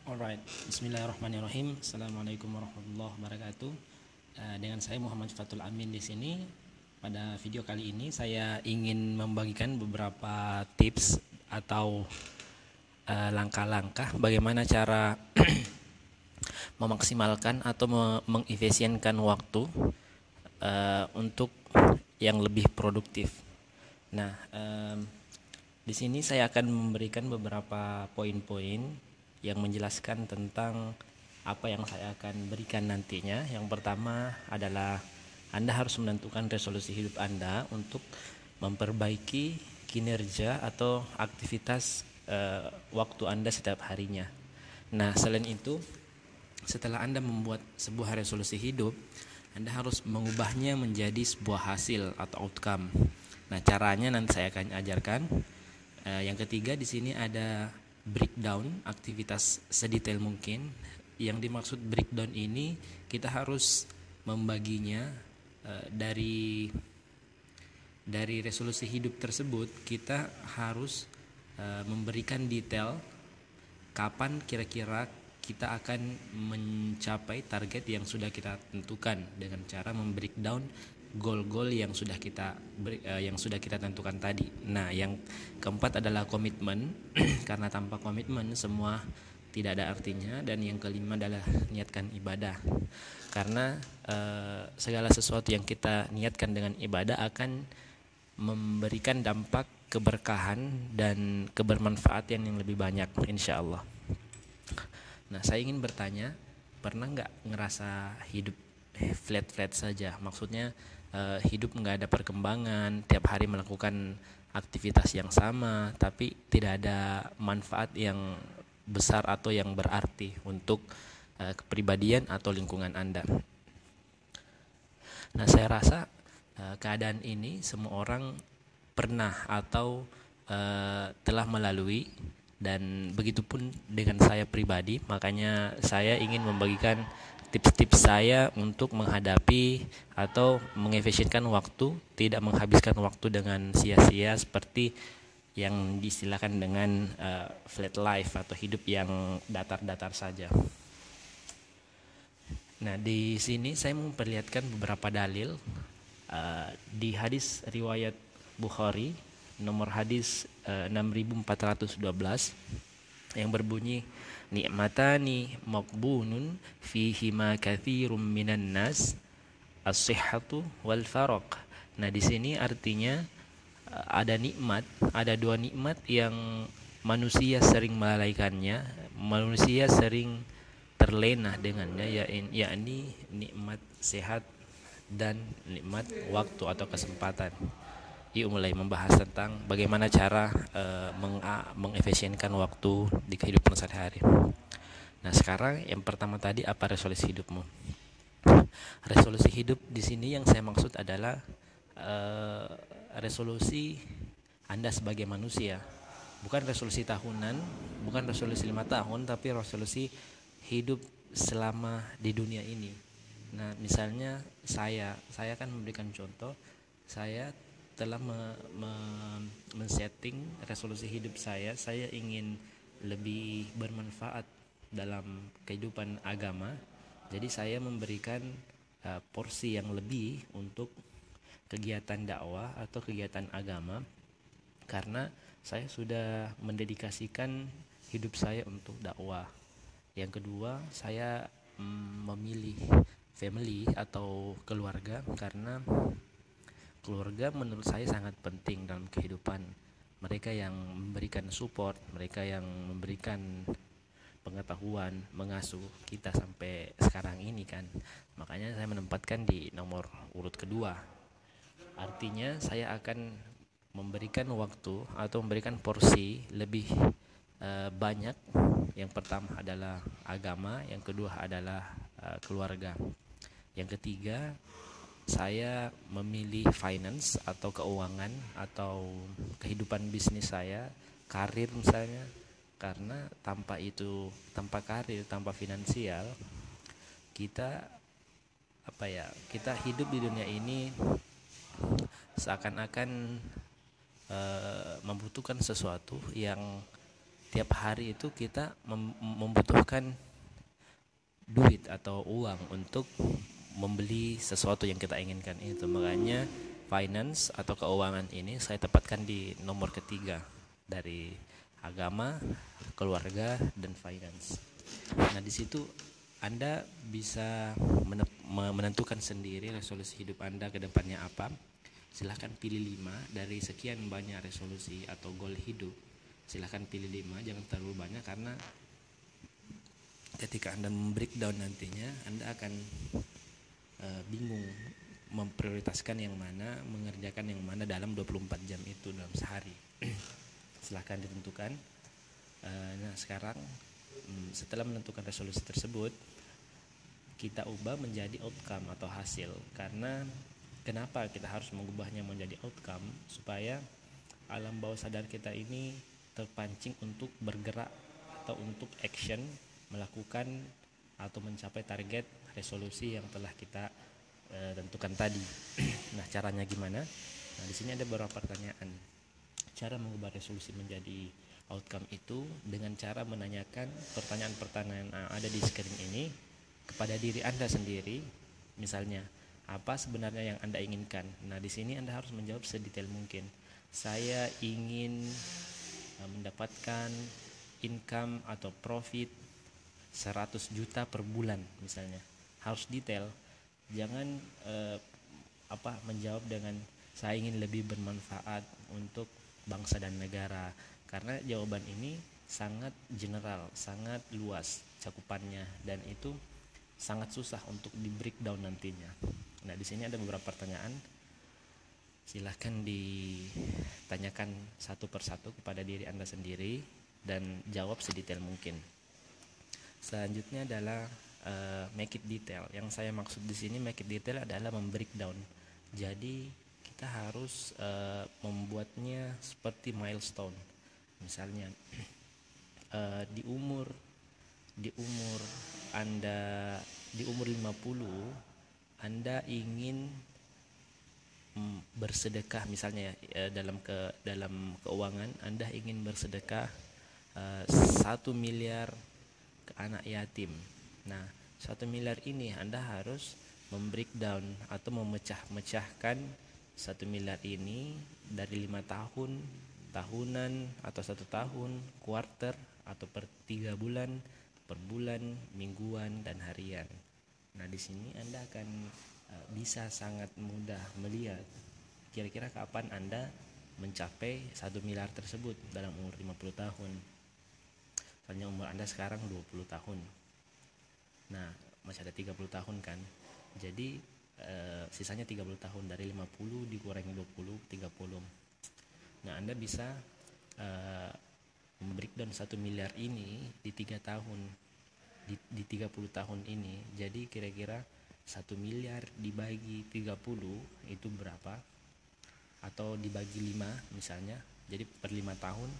Alright, Bismillahirrahmanirrahim. Assalamualaikum warahmatullahi wabarakatuh. Dengan saya Muhammad Fatul Amin di sini. Pada video kali ini saya ingin membagikan beberapa tips atau langkah-langkah bagaimana cara memaksimalkan atau mengefisienkan waktu untuk yang lebih produktif. Nah, di sini saya akan memberikan beberapa poin-poin yang menjelaskan tentang apa yang saya akan berikan nantinya. Yang pertama adalah Anda harus menentukan resolusi hidup Anda untuk memperbaiki kinerja atau aktivitas waktu Anda setiap harinya. Nah, selain itu, setelah Anda membuat sebuah resolusi hidup, Anda harus mengubahnya menjadi sebuah hasil atau outcome. Nah, caranya nanti saya akan ajarkan. Yang ketiga di sini ada breakdown aktivitas sedetail mungkin. Yang dimaksud breakdown ini kita harus membaginya dari resolusi hidup tersebut. Kita harus memberikan detail kapan kira-kira kita akan mencapai target yang sudah kita tentukan dengan cara membreakdown goal-goal yang sudah kita tentukan tadi. Nah, yang keempat adalah komitmen karena tanpa komitmen semua tidak ada artinya. Dan yang kelima adalah niatkan ibadah karena segala sesuatu yang kita niatkan dengan ibadah akan memberikan dampak keberkahan dan kebermanfaatan yang lebih banyak insyaallah. Nah, saya ingin bertanya, pernah nggak ngerasa hidup flat-flat saja? Maksudnya hidup nggak ada perkembangan, tiap hari melakukan aktivitas yang sama, tapi tidak ada manfaat yang besar atau yang berarti untuk kepribadian atau lingkungan Anda. Nah, saya rasa keadaan ini semua orang pernah atau telah melalui, dan begitupun dengan saya pribadi. Makanya saya ingin membagikan tips-tips saya untuk menghadapi atau mengefisienkan waktu, tidak menghabiskan waktu dengan sia-sia seperti yang diistilahkan dengan flat life atau hidup yang datar-datar saja. Nah, di sini saya memperlihatkan beberapa dalil di hadis riwayat Bukhari nomor hadis 6412 yang berbunyi, ni'matani maqbunun fihima katsirum minan nas as-sihhatu wal faraq. Nah, di sini artinya ada dua nikmat yang manusia sering melalaikannya, manusia sering terlena dengannya, yakni nikmat sehat dan nikmat waktu atau kesempatan. Yuk mulai membahas tentang bagaimana cara mengefisienkan waktu di kehidupan sehari-hari. Nah, sekarang yang pertama tadi, apa resolusi hidupmu? Resolusi hidup di sini yang saya maksud adalah resolusi Anda sebagai manusia. Bukan resolusi tahunan, bukan resolusi 5 tahun, tapi resolusi hidup selama di dunia ini. Nah, misalnya saya akan memberikan contoh. Saya telah men-setting resolusi hidup saya ingin lebih bermanfaat dalam kehidupan agama. Jadi saya memberikan porsi yang lebih untuk kegiatan dakwah atau kegiatan agama, karena saya sudah mendedikasikan hidup saya untuk dakwah. Yang kedua, saya memilih family atau keluarga karena keluarga menurut saya sangat penting dalam kehidupan. Mereka yang memberikan support, mereka yang memberikan pengetahuan, mengasuh kita sampai sekarang ini kan. Makanya saya menempatkan di nomor urut kedua. Artinya saya akan memberikan waktu atau memberikan porsi lebih banyak. Yang pertama adalah agama, yang kedua adalah keluarga. Yang ketiga, saya memilih finance atau keuangan atau kehidupan bisnis saya, karir misalnya, karena tanpa karir, tanpa finansial, kita kita hidup di dunia ini seakan-akan membutuhkan sesuatu yang tiap hari itu kita membutuhkan duit atau uang untuk membeli sesuatu yang kita inginkan itu. Makanya finance atau keuangan ini saya tepatkan di nomor ketiga dari agama, keluarga, dan finance. Nah, di situ Anda bisa menentukan sendiri resolusi hidup Anda ke depannya apa. Silahkan pilih 5 dari sekian banyak resolusi atau goal hidup. Silahkan pilih 5, jangan terlalu banyak, karena ketika Anda membreakdown nantinya Anda akan bingung memprioritaskan yang mana, mengerjakan yang mana dalam 24 jam itu dalam sehari. Silahkan ditentukan. Nah, sekarang setelah menentukan resolusi tersebut, kita ubah menjadi outcome atau hasil. Karena kenapa kita harus mengubahnya menjadi outcome? Supaya alam bawah sadar kita ini terpancing untuk bergerak atau untuk action, melakukan atau mencapai target resolusi yang telah kita tentukan tadi. Nah, caranya gimana? Nah, di sini ada beberapa pertanyaan. Cara mengubah resolusi menjadi outcome itu dengan cara menanyakan pertanyaan-pertanyaan ada di screen ini kepada diri Anda sendiri. Misalnya, apa sebenarnya yang Anda inginkan? Nah, di sini Anda harus menjawab sedetail mungkin. Saya ingin mendapatkan income atau profit 100 juta per bulan misalnya. Harus detail. Jangan menjawab dengan saya ingin lebih bermanfaat untuk bangsa dan negara, karena jawaban ini sangat general, sangat luas cakupannya, dan itu sangat susah untuk di breakdown nantinya. Nah, di sini ada beberapa pertanyaan. Silahkan ditanyakan satu persatu kepada diri Anda sendiri dan jawab sedetail mungkin. Selanjutnya adalah make it detail. Yang saya maksud di sini make it detail adalah membreakdown. Jadi kita harus membuatnya seperti milestone. Misalnya di umur Anda di umur 50 Anda ingin bersedekah misalnya dalam keuangan Anda ingin bersedekah 1 miliar ke anak yatim. Nah, 1 miliar ini Anda harus membreakdown atau memecah-mecahkan 1 miliar ini dari 5 tahun, tahunan atau 1 tahun, quarter atau per 3 bulan, per bulan, mingguan, dan harian. Nah, di sini Anda akan bisa sangat mudah melihat kira-kira kapan Anda mencapai 1 miliar tersebut dalam umur 50 tahun. Soalnya umur Anda sekarang 20 tahun. Nah, masih ada 30 tahun kan. Jadi sisanya 30 tahun, dari 50 dikurangi 20, 30. Nah, Anda bisa membreakdown 1 miliar ini di 3 tahun, di 30 tahun ini. Jadi kira-kira 1 miliar dibagi 30 itu berapa? Atau dibagi 5 misalnya. Jadi per 5 tahun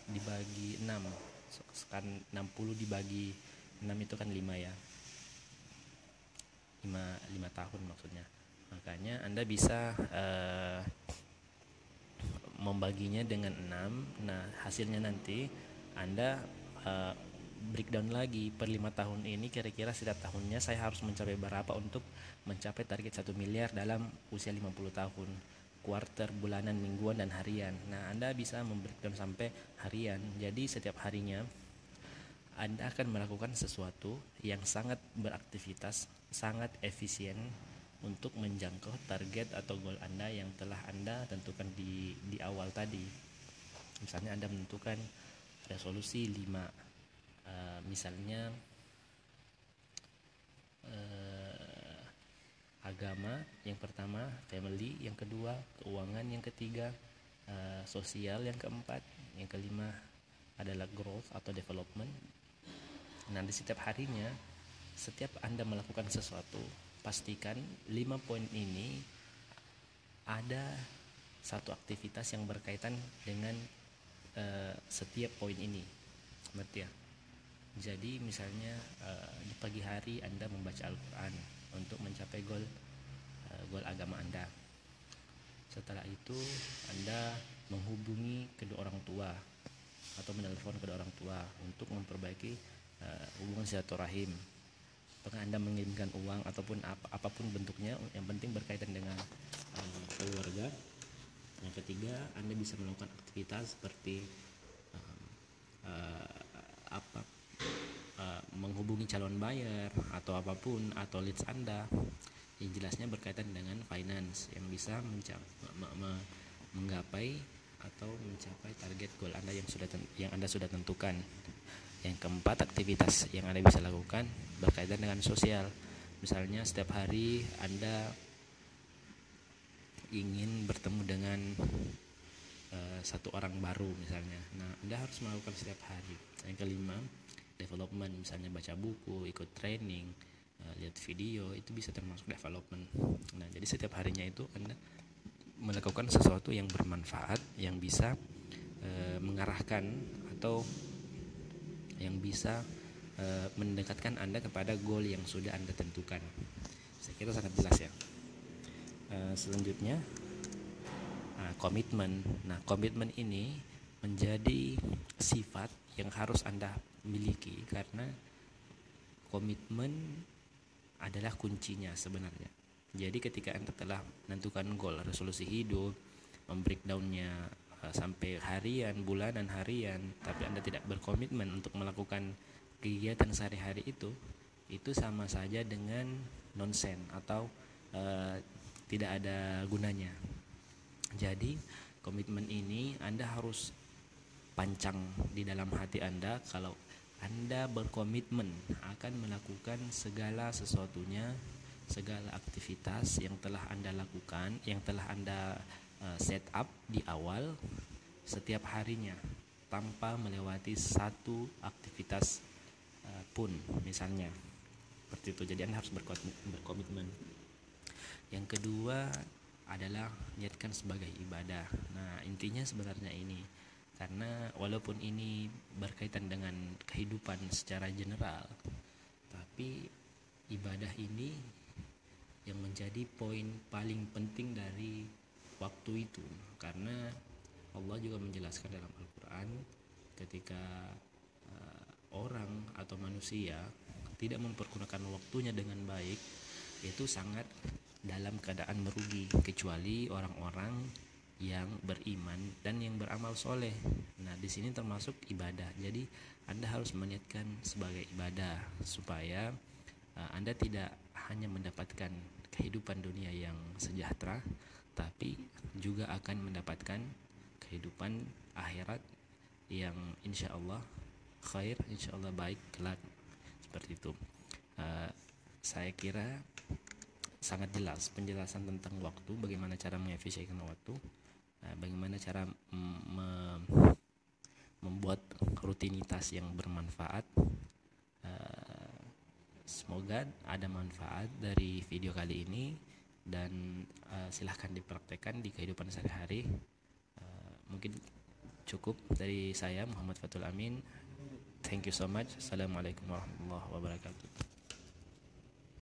dibagi 6. Kan 60 dibagi 6 itu kan 5 ya. 5 tahun maksudnya. Makanya Anda bisa membaginya dengan 6. Nah, hasilnya nanti Anda breakdown lagi per 5 tahun ini, kira-kira setiap tahunnya saya harus mencapai berapa untuk mencapai target 1 miliar dalam usia 50 tahun, quarter, bulanan, mingguan, dan harian. Nah, Anda bisa membreakdown sampai harian. Jadi setiap harinya Anda akan melakukan sesuatu yang sangat beraktivitas, sangat efisien untuk menjangkau target atau goal Anda yang telah Anda tentukan di awal tadi. Misalnya Anda menentukan resolusi 5, misalnya agama yang pertama, family yang kedua, keuangan yang ketiga, sosial yang keempat, yang kelima adalah growth atau development. Nah, di setiap harinya, setiap Anda melakukan sesuatu, pastikan 5 poin ini ada satu aktivitas yang berkaitan dengan setiap poin ini. Berarti ya. Jadi misalnya di pagi hari Anda membaca Al-Quran untuk mencapai goal agama Anda. Setelah itu Anda menghubungi kedua orang tua atau menelpon kedua orang tua untuk memperbaiki hubungan silaturahim. Apakah Anda mengirimkan uang ataupun apapun bentuknya, yang penting berkaitan dengan keluarga. Yang ketiga, Anda bisa melakukan aktivitas seperti menghubungi calon buyer atau apapun, atau leads Anda yang jelasnya berkaitan dengan finance yang bisa menggapai atau mencapai target goal Anda yang Anda sudah tentukan. Yang keempat, aktivitas yang Anda bisa lakukan berkaitan dengan sosial. Misalnya setiap hari Anda ingin bertemu dengan satu orang baru misalnya. Nah, Anda harus melakukan setiap hari. Yang kelima, development, misalnya baca buku, ikut training, lihat video, itu bisa termasuk development. Nah, jadi setiap harinya itu Anda melakukan sesuatu yang bermanfaat, yang bisa mengarahkan atau yang bisa mendekatkan Anda kepada goal yang sudah Anda tentukan. Saya kira sangat jelas ya. Selanjutnya, komitmen. Nah, komitmen ini menjadi sifat yang harus Anda miliki, karena komitmen adalah kuncinya sebenarnya. Jadi ketika Anda telah menentukan goal, resolusi hidup, membreakdownnya sampai harian, bulanan, harian, tapi Anda tidak berkomitmen untuk melakukan kegiatan sehari-hari itu sama saja dengan nonsen atau tidak ada gunanya. Jadi komitmen ini Anda harus pancang di dalam hati Anda. Kalau Anda berkomitmen akan melakukan segala sesuatunya, segala aktivitas yang telah Anda lakukan, yang telah Anda set up di awal setiap harinya, tanpa melewati satu aktivitas pun misalnya seperti itu. Jadi Anda harus berkomitmen. Yang kedua adalah niatkan sebagai ibadah. Nah, intinya sebenarnya ini, karena walaupun ini berkaitan dengan kehidupan secara general, tapi ibadah ini yang menjadi poin paling penting dari waktu itu. Karena Allah juga menjelaskan dalam Al-Quran, ketika orang atau manusia tidak mempergunakan waktunya dengan baik, itu sangat dalam keadaan merugi, kecuali orang-orang yang beriman dan yang beramal soleh. Nah, di sini termasuk ibadah. Jadi Anda harus meniatkan sebagai ibadah supaya Anda tidak hanya mendapatkan kehidupan dunia yang sejahtera, tapi juga akan mendapatkan kehidupan akhirat yang insya Allah khair, insya Allah baik kelak. Seperti itu. Saya kira sangat jelas penjelasan tentang waktu, bagaimana cara mengefisienkan waktu, bagaimana cara membuat rutinitas yang bermanfaat. Semoga ada manfaat dari video kali ini, dan silahkan dipraktekkan di kehidupan sehari-hari. Mungkin cukup dari saya, Muhammad Fatul Amin. Thank you so much. Assalamualaikum warahmatullahi wabarakatuh.